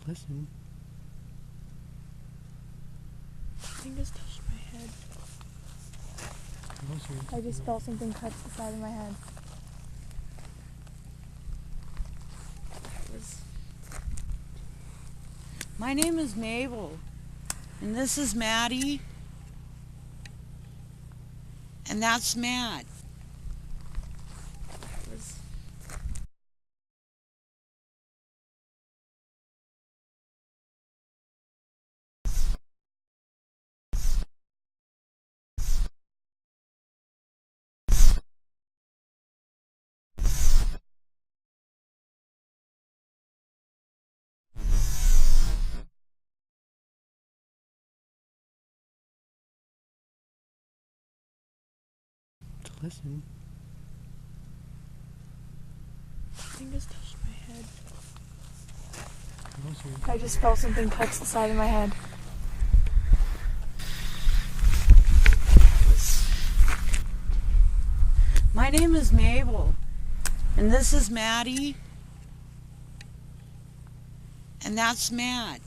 listen. Something just touched my head. Closer. I just felt something touch the side of my head. My name is Mabel, and this is Maddie, and that's Matt. Listen. Something just touched my head. Closer. I just felt something touch the side of my head. My name is Mabel, and this is Maddie, and that's Matt.